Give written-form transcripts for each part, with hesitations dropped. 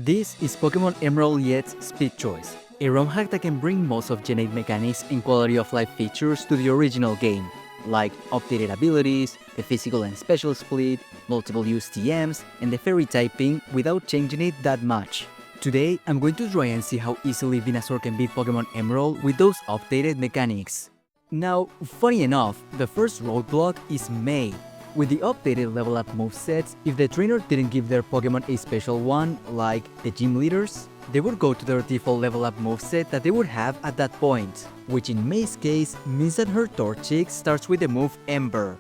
This is Pokemon Emerald Yet's Speed Choice, a ROM hack that can bring most of Gen 8 mechanics and quality of life features to the original game, like updated abilities, the physical and special split, multiple use TMs, and the fairy typing without changing it that much. Today, I'm going to try and see how easily Venusaur can beat Pokemon Emerald with those updated mechanics. Now, funny enough, the first roadblock is May. With the updated level up movesets, if the trainer didn't give their Pokemon a special one, like the gym leaders, they would go to their default level up moveset that they would have at that point, which in May's case means that her Torchic starts with the move Ember.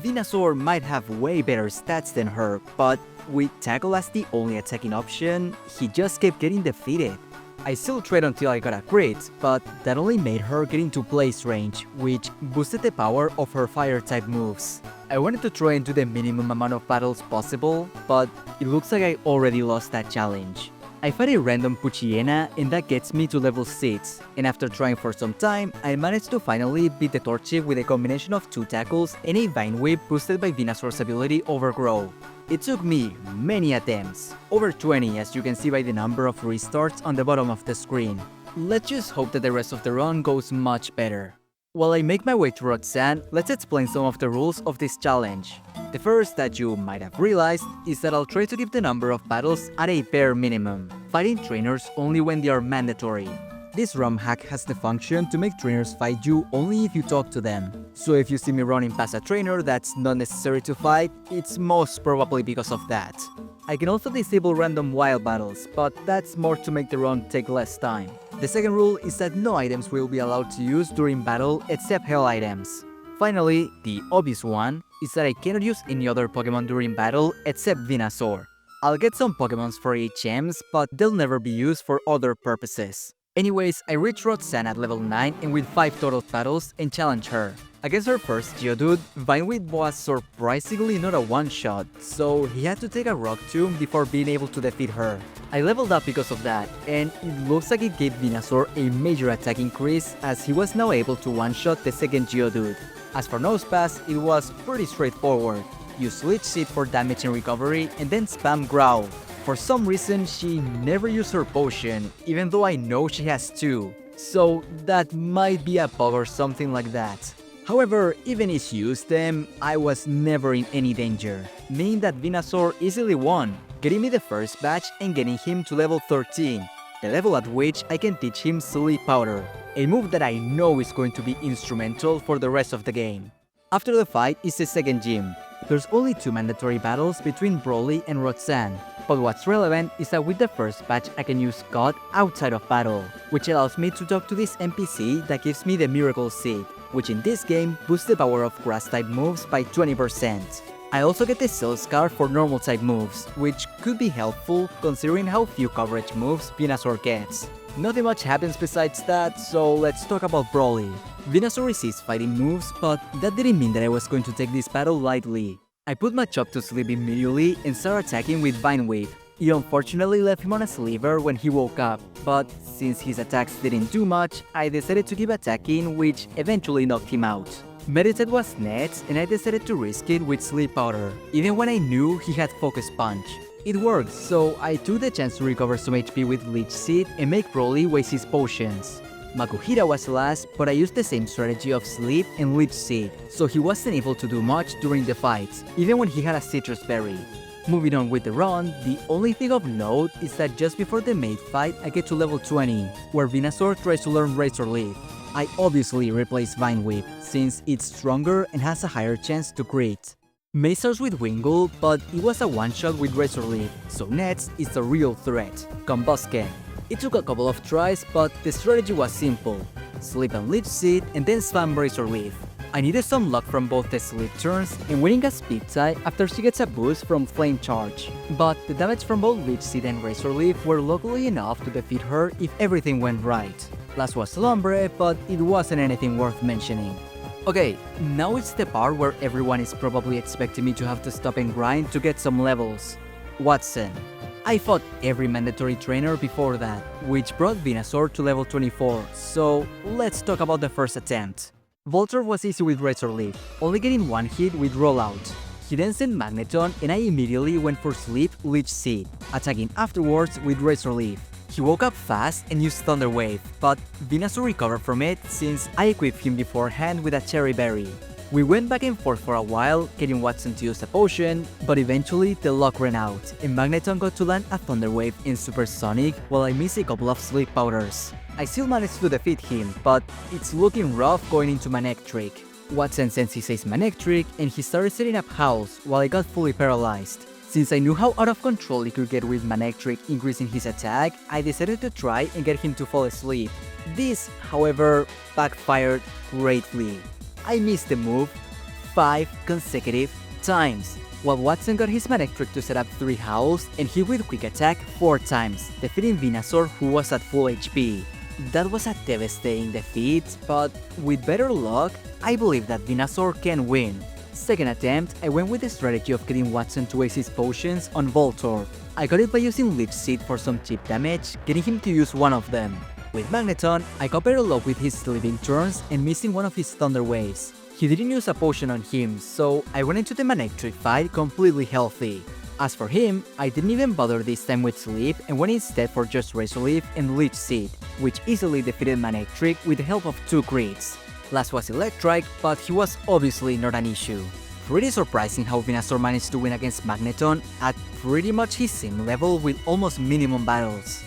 Venusaur might have way better stats than her, but with Tackle as the only attacking option, he just kept getting defeated. I still tried until I got a crit, but that only made her get into place range, which boosted the power of her fire-type moves. I wanted to try and do the minimum amount of battles possible, but it looks like I already lost that challenge. I fight a random Poochyena and that gets me to level 6, and after trying for some time, I managed to finally beat the Torchic with a combination of 2 tackles and a Vine Whip boosted by Venusaur's ability Overgrow. It took me many attempts, over 20 as you can see by the number of restarts on the bottom of the screen. Let's just hope that the rest of the run goes much better. While I make my way to Roxanne, let's explain some of the rules of this challenge. The first that you might have realized is that I'll try to keep the number of battles at a bare minimum, fighting trainers only when they are mandatory. This ROM hack has the function to make trainers fight you only if you talk to them. So if you see me running past a trainer that's not necessary to fight, it's most probably because of that. I can also disable random wild battles, but that's more to make the run take less time. The second rule is that no items will be allowed to use during battle except Hell items. Finally, the obvious one is that I cannot use any other Pokemon during battle except Venusaur. I'll get some Pokemons for HMs, but they'll never be used for other purposes. Anyways, I reached Roxanne at level 9 and with 5 total battles and challenged her. Against her first Geodude, Vine Whip was surprisingly not a one-shot, so he had to take a Rock Tomb before being able to defeat her. I leveled up because of that, and it looks like it gave Venusaur a major attack increase as he was now able to one-shot the second Geodude. As for Nosepass, it was pretty straightforward. Use Leech Seed for damage and recovery, and then spam Growl. For some reason, she never used her potion, even though I know she has 2. So that might be a bug or something like that. However, even if she used them, I was never in any danger, meaning that Venusaur easily won, getting me the first batch and getting him to level 13, the level at which I can teach him Sleep Powder, a move that I know is going to be instrumental for the rest of the game. After the fight is the second gym. There's only 2 mandatory battles between Broly and Roxanne, but what's relevant is that with the first batch I can use God outside of battle, which allows me to talk to this NPC that gives me the Miracle Seed, which in this game boosts the power of grass-type moves by 20%. I also get the Cell Scar for normal-type moves, which could be helpful considering how few coverage moves Venusaur gets. Nothing much happens besides that, so let's talk about Broly. Venusaur resists fighting moves, but that didn't mean that I was going to take this battle lightly. I put Machop to sleep immediately and started attacking with Vine Whip. It unfortunately left him on a sliver when he woke up, but since his attacks didn't do much, I decided to keep attacking, which eventually knocked him out. Meditate was next, and I decided to risk it with Sleep Powder, even when I knew he had Focus Punch. It worked, so I took the chance to recover some HP with Leech Seed and make Broly waste his potions. Makuhita was last, but I used the same strategy of Sleep and Leech Seed, so he wasn't able to do much during the fights, even when he had a Citrus Berry. Moving on with the run, the only thing of note is that just before the main fight I get to level 20, where Venusaur tries to learn Razor Leaf. I obviously replaced Vine Whip, since it's stronger and has a higher chance to crit. May starts with Wingull, but it was a one-shot with Razor Leaf, so next is the real threat, Combusken. It took a couple of tries, but the strategy was simple. Sleep and Leech Seed, and then spam Razor Leaf. I needed some luck from both the sleep turns and winning a speed tie after she gets a boost from Flame Charge. But the damage from both Leech Seed and Razor Leaf were locally enough to defeat her if everything went right. Last was Lombre, but it wasn't anything worth mentioning. Okay, now it's the part where everyone is probably expecting me to have to stop and grind to get some levels. Watson. I fought every mandatory trainer before that, which brought Venusaur to level 24, so let's talk about the first attempt. Voltorb was easy with Razor Leaf, only getting one hit with Rollout. He then sent Magneton and I immediately went for Sleep Leech Seed, attacking afterwards with Razor Leaf. He woke up fast and used Thunder Wave, but Venusaur recovered from it since I equipped him beforehand with a Cherry Berry. We went back and forth for a while, getting Watson to use a potion, but eventually the luck ran out, and Magneton got to land a Thunder Wave in Supersonic while I missed a couple of Sleep Powders. I still managed to defeat him, but it's looking rough going into Manectric. Watson sends his Ace Manectric, and he started setting up Howls while I got fully paralyzed. Since I knew how out of control he could get with Manectric increasing his attack, I decided to try and get him to fall asleep. This, however, backfired greatly. I missed the move 5 consecutive times, while Watson got his Manectric to set up 3 Howls and hit with Quick Attack 4 times, defeating Venusaur who was at full HP. That was a devastating defeat, but with better luck, I believe that Venusaur can win. Second attempt, I went with the strategy of getting Watson to waste his potions on Voltorb. I got it by using Leech Seed for some cheap damage, getting him to use one of them. With Magneton, I got better luck with his sleeping turns and missing one of his Thunder Waves. He didn't use a potion on him, so I went into the Manectric fight completely healthy. As for him, I didn't even bother this time with Sleep and went instead for just Razor Leaf and Leech Seed, which easily defeated Manectric with the help of 2 crits. Last was Electrike, but he was obviously not an issue. Pretty surprising how Venusaur managed to win against Magneton at pretty much his same level with almost minimum battles.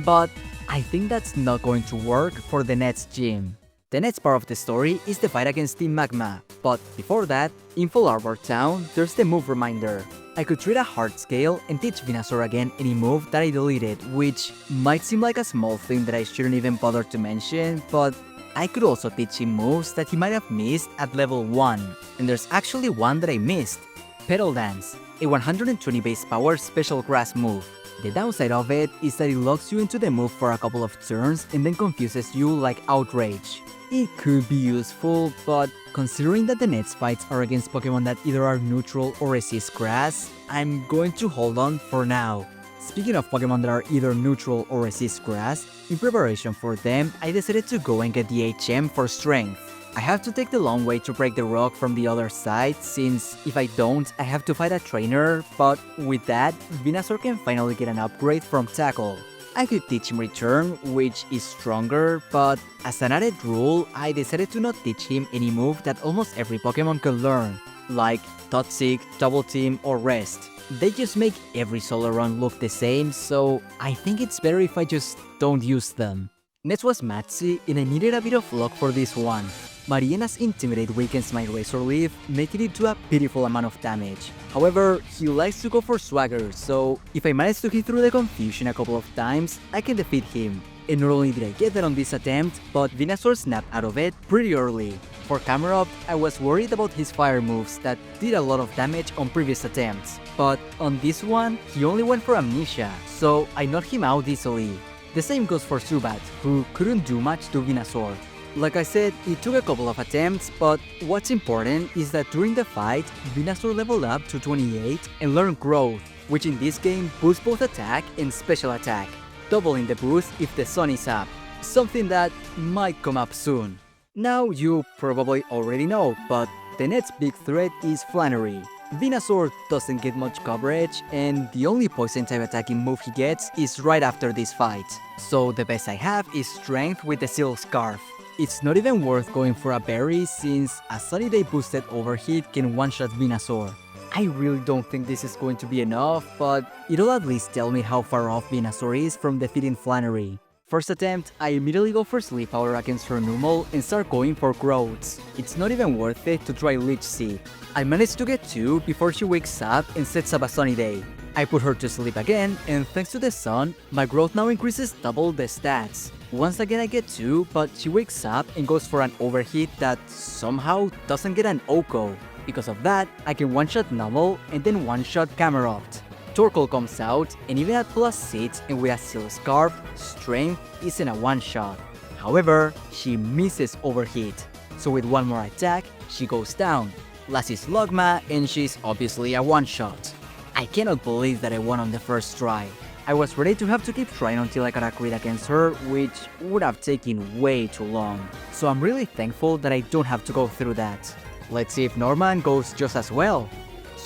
But I think that's not going to work for the next gym. The next part of the story is the fight against Team Magma, but before that, in Fall Arbor Town, there's the move reminder. I could treat a hard scale and teach Venusaur again any move that I deleted, which might seem like a small thing that I shouldn't even bother to mention, but I could also teach him moves that he might have missed at level 1, and there's actually one that I missed. Petal Dance, a 120 base power special grass move. The downside of it is that it locks you into the move for a couple of turns and then confuses you like Outrage. It could be useful, but considering that the next fights are against Pokemon that either are neutral or resist grass, I'm going to hold on for now. Speaking of Pokemon that are either neutral or resist grass, in preparation for them, I decided to go and get the HM for Strength. I have to take the long way to break the rock from the other side, since if I don't, I have to fight a trainer, but with that, Venusaur can finally get an upgrade from Tackle. I could teach him Return, which is stronger, but as an added rule, I decided to not teach him any move that almost every Pokemon could learn, like Toxic, Double Team, or Rest. They just make every solo run look the same, so I think it's better if I just don't use them. Next was Matsi, and I needed a bit of luck for this one. Mariena's Intimidate weakens my Razor Leaf, making it do a pitiful amount of damage. However, he likes to go for Swagger, so if I manage to hit through the confusion a couple of times, I can defeat him. And not only did I get that on this attempt, but Venusaur snapped out of it pretty early. For Camerupt, I was worried about his fire moves that did a lot of damage on previous attempts, but on this one, he only went for Amnesia, so I knocked him out easily. The same goes for Zubat, who couldn't do much to Venusaur. Like I said, it took a couple of attempts, but what's important is that during the fight, Venusaur leveled up to 28 and learned Growth, which in this game boosts both attack and special attack, doubling the boost if the sun is up, something that might come up soon. Now you probably already know, but the next big threat is Flannery. Venusaur doesn't get much coverage, and the only poison type attacking move he gets is right after this fight. So the best I have is Strength with the Seal Scarf. It's not even worth going for a berry since a Sunny Day boosted Overheat can one-shot Venusaur. I really don't think this is going to be enough, but it'll at least tell me how far off Venusaur is from defeating Flannery. First attempt, I immediately go for Sleep Powder against her Numel and start going for Growths. It's not even worth it to try Leech Seed. I managed to get 2 before she wakes up and sets up a Sunny Day. I put her to sleep again, and thanks to the sun, my growth now increases double the stats. Once again I get 2, but she wakes up and goes for an Overheat that somehow doesn't get an Oko. Because of that, I can one-shot Numel and then one-shot Camerupt. Torkoal comes out, and even at +6 and with a Seal Scarf, Strength isn't a one-shot. However, she misses Overheat, so with one more attack, she goes down. Last is Logma, and she's obviously a one-shot. I cannot believe that I won on the first try. I was ready to have to keep trying until I got a crit against her, which would have taken way too long. So I'm really thankful that I don't have to go through that. Let's see if Norman goes just as well.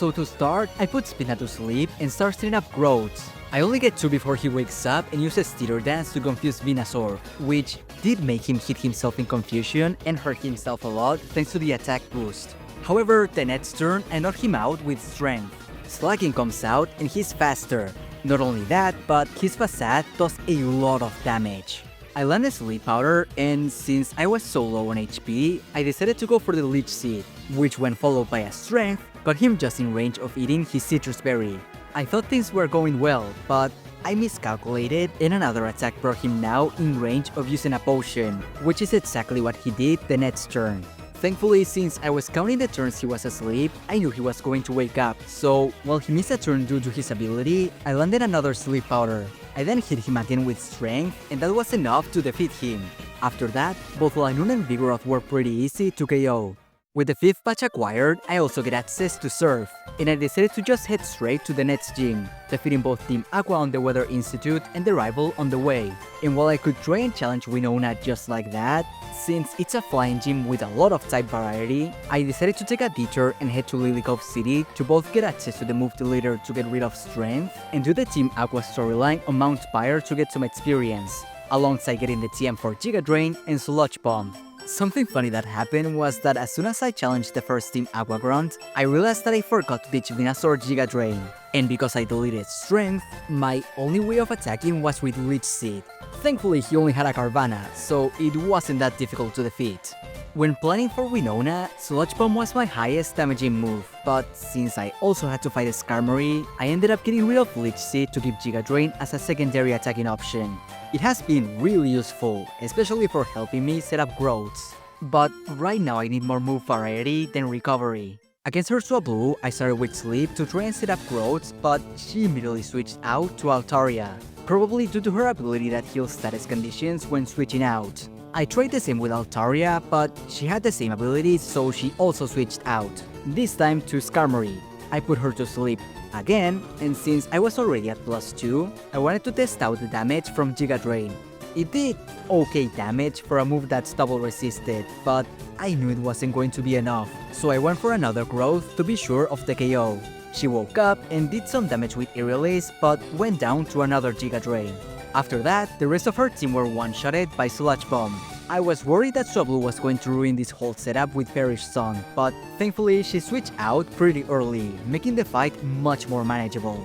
So to start, I put Spina to sleep and start setting up growths. I only get 2 before he wakes up and uses Theater Dance to confuse Venusaur, which did make him hit himself in confusion and hurt himself a lot thanks to the attack boost. However, the next turn I knock him out with Strength. Slacking comes out and he's faster. Not only that, but his Facade does a lot of damage. I landed Sleep Powder, and since I was so low on HP, I decided to go for the Leech Seed, which when followed by a Strength, got him just in range of eating his Citrus Berry. I thought things were going well, but I miscalculated and another attack brought him now in range of using a potion, which is exactly what he did the next turn. Thankfully, since I was counting the turns he was asleep, I knew he was going to wake up, so while he missed a turn due to his ability, I landed another Sleep Powder. I then hit him again with Strength, and that was enough to defeat him. After that, both Linoone and Vigoroth were pretty easy to KO. With the 5th patch acquired, I also get access to Surf, and I decided to just head straight to the next gym, defeating both Team Aqua on the Weather Institute and the rival on the way. And while I could try and challenge Winona just like that, since it's a flying gym with a lot of type variety, I decided to take a detour and head to Lily Cove City to both get access to the move deleter to get rid of Strength, and do the Team Aqua storyline on Mount Pyre to get some experience, alongside getting the TM for Giga Drain and Sludge Bomb. Something funny that happened was that as soon as I challenged the first Team Aqua Grunt, I realized that I forgot to teach Venusaur Giga Drain. And because I deleted Strength, my only way of attacking was with Leech Seed. Thankfully, he only had a Carvanha, so it wasn't that difficult to defeat. When planning for Winona, Sludge Bomb was my highest damaging move, but since I also had to fight a Skarmory, I ended up getting rid of Leech Seed to keep Giga Drain as a secondary attacking option. It has been really useful, especially for helping me set up growths. But right now I need more move variety than recovery. Against her Swablu, I started with Sleep to try and set up growths, but she immediately switched out to Altaria, probably due to her ability that heals status conditions when switching out. I tried the same with Altaria, but she had the same ability, so she also switched out, this time to Skarmory. I put her to sleep again, and since I was already at +2, I wanted to test out the damage from Giga Drain. It did okay damage for a move that's double resisted, but I knew it wasn't going to be enough, so I went for another growth to be sure of the KO. She woke up and did some damage with Aerial Ace, but went down to another Giga Drain. After that, the rest of her team were one-shotted by Sludge Bomb. I was worried that Swablu was going to ruin this whole setup with Perish Song, but thankfully she switched out pretty early, making the fight much more manageable.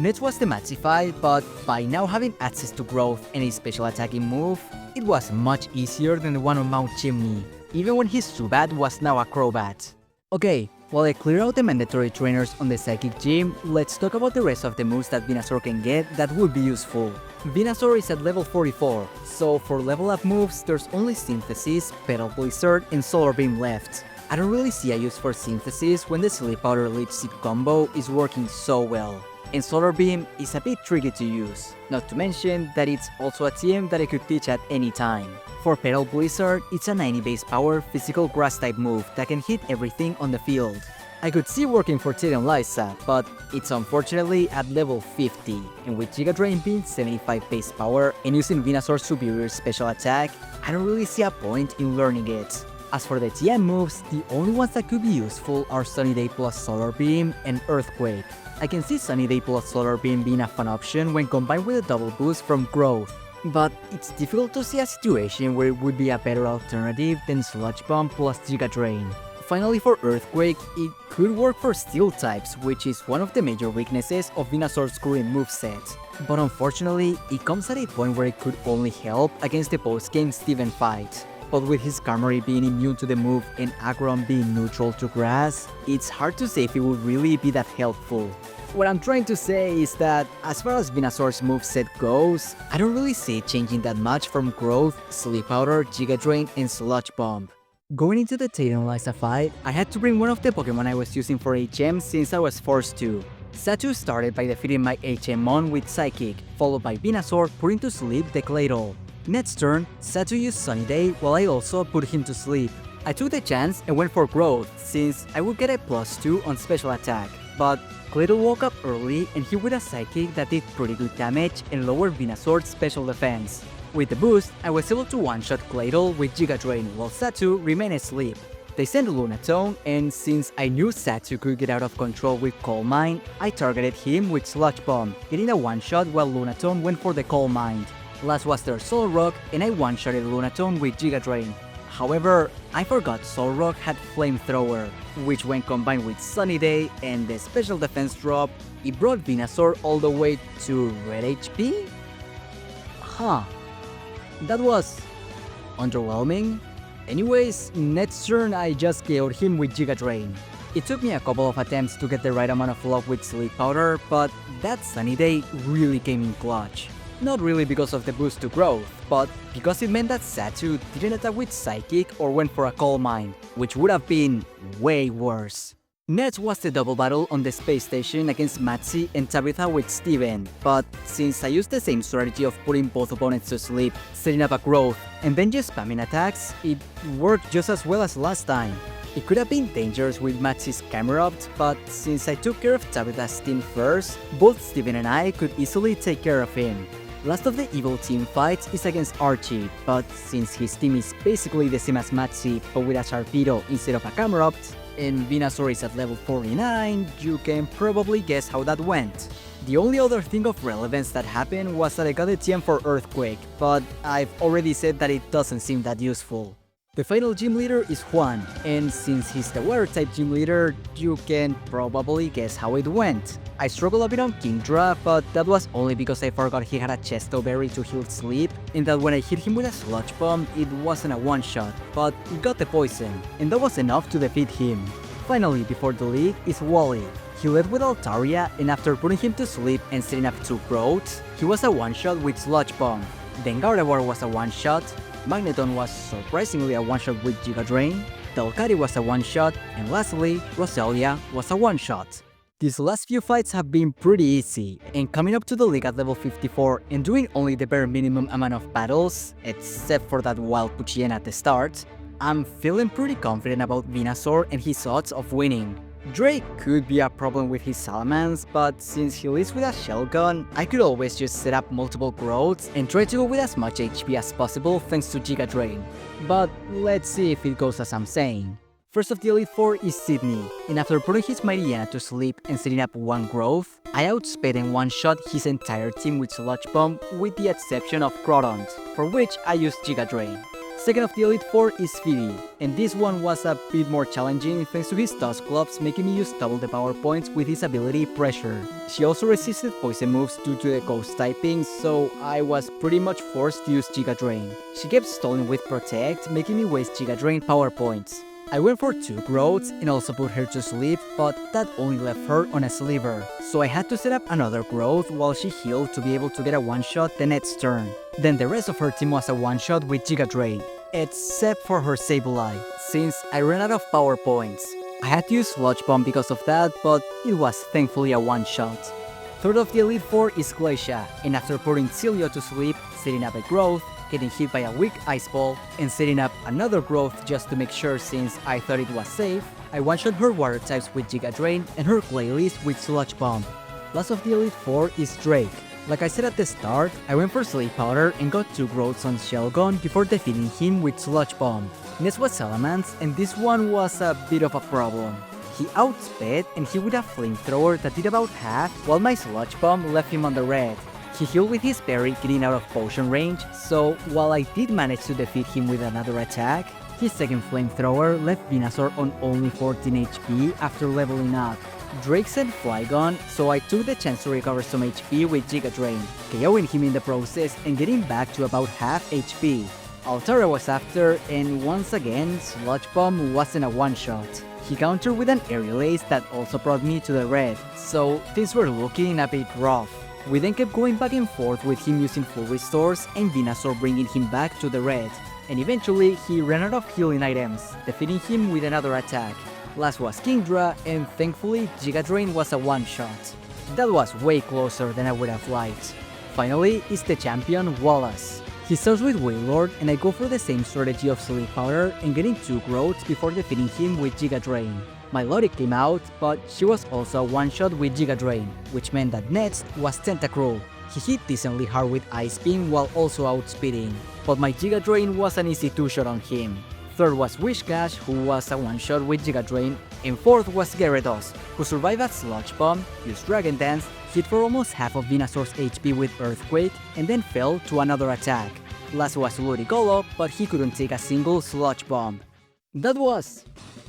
Next was the Maxify, but by now having access to growth and a special attacking move, it was much easier than the one on Mount Chimney, even when his Zubat was now a Crobat. Okay, while I clear out the mandatory trainers on the Psychic Gym, let's talk about the rest of the moves that Venusaur can get that would be useful. Venusaur is at level 44, so for level up moves, there's only Synthesis, Petal Blizzard, and Solar Beam left. I don't really see a use for Synthesis when the Sleep Powder Leech Seed combo is working so well. And Solar Beam is a bit tricky to use, not to mention that it's also a TM that I could teach at any time. For Petal Blizzard, it's a 90 base power physical grass type move that can hit everything on the field. I could see working for Teddy and Lysa, but it's unfortunately at level 50, and with Giga Drain being 75 base power and using Venusaur's superior special attack, I don't really see a point in learning it. As for the TM moves, the only ones that could be useful are Sunny Day plus Solar Beam and Earthquake. I can see Sunny Day plus Solar Beam being a fun option when combined with a double boost from Growth, but it's difficult to see a situation where it would be a better alternative than Sludge Bomb plus Giga Drain. Finally, for Earthquake, it could work for Steel types, which is one of the major weaknesses of Venusaur's current moveset. But unfortunately, it comes at a point where it could only help against the post-game Steven fight. But with his Skarmory being immune to the move and Aggron being neutral to grass, it's hard to say if it would really be that helpful. What I'm trying to say is that, as far as Venusaur's moveset goes, I don't really see it changing that much from Growth, Sleep Powder, Giga Drain, and Sludge Bomb. Going into the Teddy and Lysa fight, I had to bring one of the Pokemon I was using for HM since I was forced to. Satu started by defeating my HM-Mon with Psychic, followed by Venusaur putting to sleep the Claydol. Next turn, Satu used Sunny Day while I also put him to sleep. I took the chance and went for Growth since I would get a +2 on special attack, but Claydol woke up early and hit with a Psychic that did pretty good damage and lowered Venusaur's special defense. With the boost, I was able to one-shot Claydol with Giga Drain while Satu remained asleep. They sent Lunatone, and since I knew Satsu could get out of control with Coal Mine, I targeted him with Sludge Bomb, getting a one-shot while Lunatone went for the Coal Mine. Last was their Soul Rock, and I one-shotted Lunatone with Giga Drain. However, I forgot Soul Rock had Flamethrower, which when combined with Sunny Day and the special defense drop, it brought Venusaur all the way to red HP? Huh. That was underwhelming. Anyways, next turn I just KO'd him with Giga Drain. It took me a couple of attempts to get the right amount of luck with Sleep Powder, but that Sunny Day really came in clutch. Not really because of the boost to growth, but because it meant that Satsu didn't attack with Psychic or went for a Coal Mine, which would have been way worse. Next was the double battle on the space station against Matsi and Tabitha with Steven, but since I used the same strategy of putting both opponents to sleep, setting up a growth, and then just spamming attacks, it worked just as well as last time. It could have been dangerous with Matsi's Camerupt, but since I took care of Tabitha's team first, both Steven and I could easily take care of him. Last of the evil team fights is against Archie, but since his team is basically the same as Matsi but with a Sharpedo instead of a Camerupt, and Venusaur is at level 49, you can probably guess how that went. The only other thing of relevance that happened was that I got a TM for Earthquake, but I've already said that it doesn't seem that useful. The final gym leader is Juan, and since he's the water-type gym leader, you can probably guess how it went. I struggled a bit on Kingdra, but that was only because I forgot he had a Chesto Berry to heal Sleep, and that when I hit him with a Sludge Bomb, it wasn't a one-shot, but it got the poison, and that was enough to defeat him. Finally, before the league, is Wally. He led with Altaria, and after putting him to sleep and setting up 2 growths, he was a one-shot with Sludge Bomb. Then Gardevoir was a one-shot, Magneton was surprisingly a one-shot with Giga Drain, Delcatty was a one-shot, and lastly, Roselia was a one-shot. These last few fights have been pretty easy, and coming up to the league at level 54 and doing only the bare minimum amount of battles, except for that wild Puchien at the start, I'm feeling pretty confident about Venusaur and his odds of winning. Drake could be a problem with his Salamence, but since he leads with a Shell Gun, I could always just set up multiple growths and try to go with as much HP as possible thanks to Giga Drain. But let's see if it goes as I'm saying. First of the Elite Four is Sydney, and after putting his Mightyena to sleep and setting up 1 growth, I outsped and one-shot his entire team with Sludge Bomb with the exception of Crodont, for which I used Giga Drain. Second of the Elite Four is Phoebe, and this one was a bit more challenging thanks to his Dusclops making me use double the power points with his ability Pressure. She also resisted poison moves due to the ghost typing, so I was pretty much forced to use Giga Drain. She kept stalling with Protect, making me waste Giga Drain power points. I went for 2 growths and also put her to sleep, but that only left her on a sliver, so I had to set up another growth while she healed to be able to get a one-shot the next turn. Then the rest of her team was a one-shot with Giga Drain, except for her Sableye, since I ran out of power points. I had to use Sludge Bomb because of that, but it was thankfully a one-shot. Third of the Elite Four is Glacia, and after putting Celio to sleep, setting up a growth, getting hit by a weak Ice Ball, and setting up another growth just to make sure since I thought it was safe, I one-shot her water types with Giga Drain and her Glalie with Sludge Bomb. Last of the Elite Four is Drake. Like I said at the start, I went for Sleep Powder and got 2 growths on Shell Gun before defeating him with Sludge Bomb. Next was Salamence, and this one was a bit of a problem. He outsped and he with a Flamethrower that did about half, while my Sludge Bomb left him on the red. He healed with his berry getting out of potion range, so while I did manage to defeat him with another attack, his second Flamethrower left Venusaur on only 14 HP after leveling up. Drake sent Flygon, so I took the chance to recover some HP with Giga Drain, KOing him in the process and getting back to about half HP. Altaria was after, and once again, Sludge Bomb wasn't a one-shot. He countered with an Aerial Ace that also brought me to the red, so things were looking a bit rough. We then kept going back and forth with him using full restores and Venusaur bringing him back to the red, and eventually he ran out of healing items, defeating him with another attack. Last was Kingdra, and thankfully Giga Drain was a one-shot. That was way closer than I would have liked. Finally is the champion Wallace. He starts with Wailord, and I go for the same strategy of Sleep Powder and getting 2 growths before defeating him with Giga Drain. My Lottie came out, but she was also a one-shot with Giga Drain, which meant that next was Tentacruel. He hit decently hard with Ice Beam while also outspeeding, but my Giga Drain was an easy 2-shot on him. Third was Wishcash, who was a one-shot with Giga Drain, and fourth was Gyarados, who survived a Sludge Bomb, used Dragon Dance, hit for almost half of Venusaur's HP with Earthquake, and then fell to another attack. Last was Ludicolo, but he couldn't take a single Sludge Bomb. That was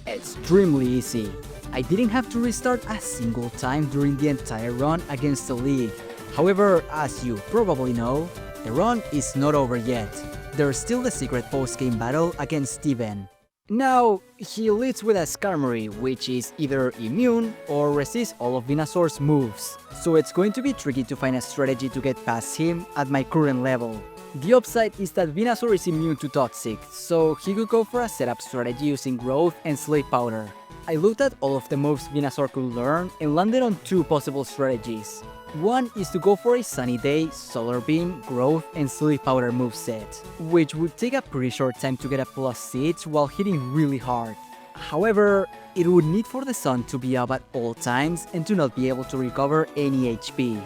extremely easy. I didn't have to restart a single time during the entire run against the league. However, as you probably know, the run is not over yet. There's still the secret post-game battle against Steven. Now, he leads with a Skarmory, which is either immune or resists all of Venusaur's moves, so it's going to be tricky to find a strategy to get past him at my current level. The upside is that Venusaur is immune to Toxic, so he could go for a setup strategy using Growth and Sleep Powder. I looked at all of the moves Venusaur could learn and landed on two possible strategies. One is to go for a Sunny Day, Solar Beam, Growth, and Sleep Powder moveset, which would take a pretty short time to get a +6 while hitting really hard. However, it would need for the sun to be up at all times and to not be able to recover any HP.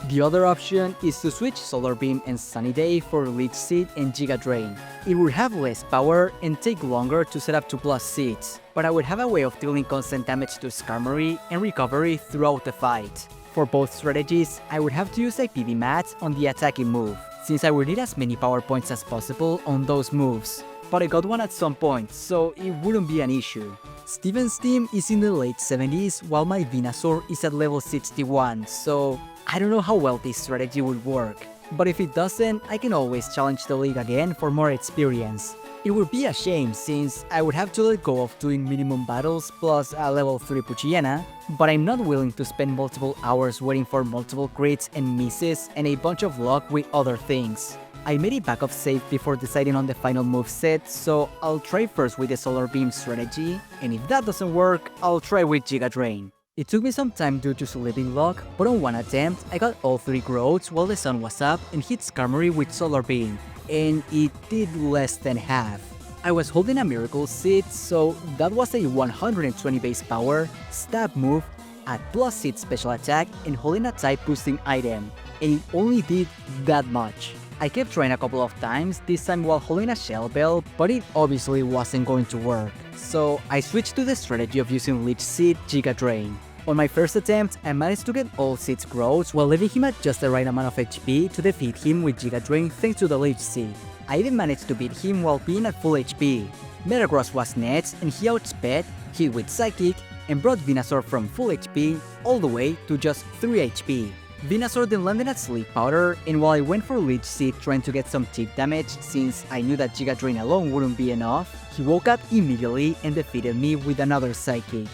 The other option is to switch Solar Beam and Sunny Day for Leech Seed and Giga Drain. It would have less power and take longer to set up to +6, but I would have a way of dealing constant damage to Skarmory and recovery throughout the fight. For both strategies, I would have to use a PB Mat on the attacking move, since I would need as many power points as possible on those moves. But I got one at some point, so it wouldn't be an issue. Steven's team is in the late 70s while my Venusaur is at level 61, so I don't know how well this strategy would work. But if it doesn't, I can always challenge the league again for more experience. It would be a shame since I would have to let go of doing minimum battles plus a level 3 Poochyena, but I'm not willing to spend multiple hours waiting for multiple crits and misses and a bunch of luck with other things. I made a backup save before deciding on the final moveset, so I'll try first with the Solar Beam strategy, and if that doesn't work, I'll try with Giga Drain. It took me some time due to sleeping luck, but on one attempt, I got all 3 growths while the sun was up and hit Skarmory with Solar Beam, and it did less than half. I was holding a Miracle Seed, so that was a 120 base power, stab move, at +6 special attack, and holding a type boosting item, and it only did that much. I kept trying a couple of times, this time while holding a Shell Bell, but it obviously wasn't going to work. So I switched to the strategy of using Leech Seed Giga Drain. On my first attempt, I managed to get all 6 growths while leaving him at just the right amount of HP to defeat him with Giga Drain thanks to the Leech Seed. I even managed to beat him while being at full HP. Metagross was next and he outsped, hit with Psychic, and brought Venusaur from full HP all the way to just 3 HP. Venusaur then landed at Sleep Powder, and while I went for Leech Seed trying to get some tip damage since I knew that Giga Drain alone wouldn't be enough, he woke up immediately and defeated me with another Psychic.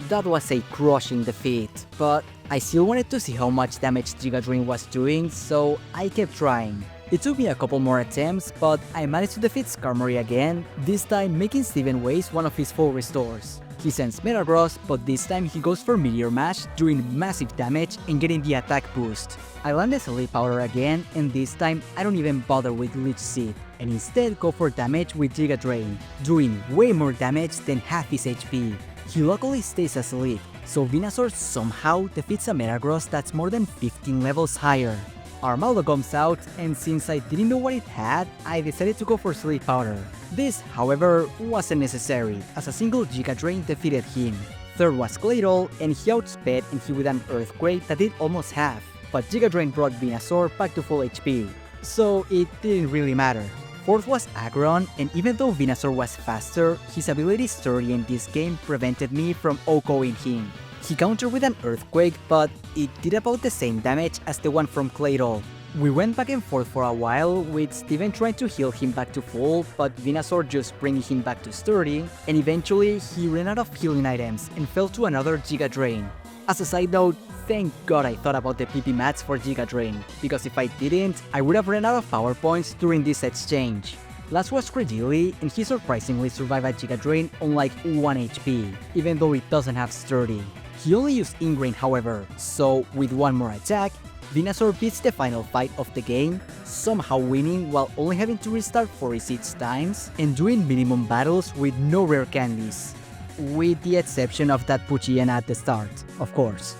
That was a crushing defeat, but I still wanted to see how much damage Giga Drain was doing, so I kept trying. It took me a couple more attempts, but I managed to defeat Skarmory again, this time making Steven waste one of his full restores. He sends Metagross, but this time he goes for Meteor Mash, doing massive damage and getting the attack boost. I landed Sleep Powder again, and this time I don't even bother with Leech Seed, and instead go for damage with Giga Drain, doing way more damage than half his HP. He luckily stays asleep, so Venusaur somehow defeats a Metagross that's more than 15 levels higher. Armaldo comes out, and since I didn't know what it had, I decided to go for Sleep Powder. This, however, wasn't necessary, as a single Giga Drain defeated him. Third was Claydol, and he outsped and hit with an Earthquake that did almost half, but Giga Drain brought Venusaur back to full HP, so it didn't really matter. Fourth was Aggron, and even though Venusaur was faster, his ability Sturdy in this game prevented me from OHKOing him. He countered with an Earthquake, but it did about the same damage as the one from Claydol. We went back and forth for a while, with Steven trying to heal him back to full, but Venusaur just bringing him back to sturdy, and eventually he ran out of healing items and fell to another Giga Drain. As a side note, thank god I thought about the PP mats for Giga Drain, because if I didn't, I would have ran out of power points during this exchange. Last was Credilli, and he surprisingly survived a Giga Drain on like 1 HP, even though it doesn't have sturdy. He only used Ingrain however, so with one more attack, Venusaur beats the final fight of the game, somehow winning while only having to restart 46 times and doing minimum battles with no rare candies. With the exception of that Poochyena at the start, of course.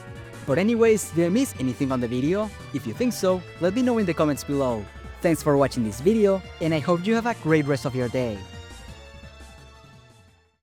But anyways, did I miss anything on the video? If you think so, let me know in the comments below. Thanks for watching this video, and I hope you have a great rest of your day.